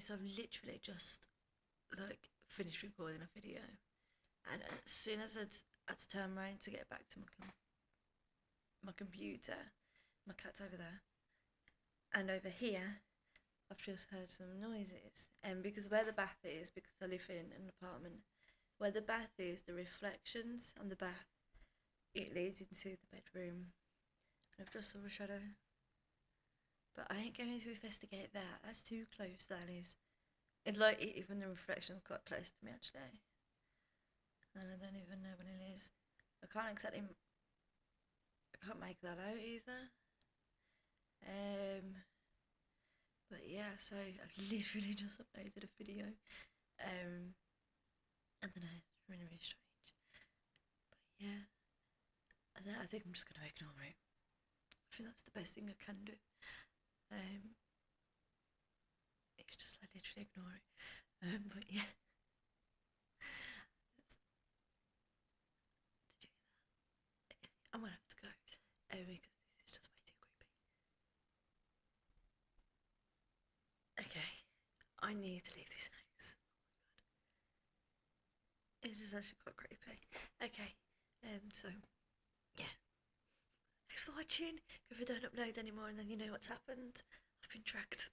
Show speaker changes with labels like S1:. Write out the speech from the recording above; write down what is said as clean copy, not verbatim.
S1: so I've literally just like finished recording a video, and as soon as I'd turn around to get back to my computer, my cat's over there, and over here, I've just heard some noises. And because where the bath is, because I live in an apartment, where the bath is, the reflections on the bath, it leads into the bedroom. And I've just saw a shadow. But I ain't going to investigate that. That's too close, that is. It's like even the reflection's quite close to me, actually. And I don't even know when it is. I can't make that out either. But yeah, so I've literally just uploaded a video. I don't know, it's really, really strange. But yeah, I think I'm just going to ignore it. I think that's the best thing I can do. It's just like literally ignore it. But yeah. Did you hear that? Okay, I'm gonna have to go. Because this is just way too creepy. Okay, I need to leave this house. This is actually quite creepy. Okay, so yeah. Thanks for watching. If I don't upload anymore and then you know what's happened, I've been tracked.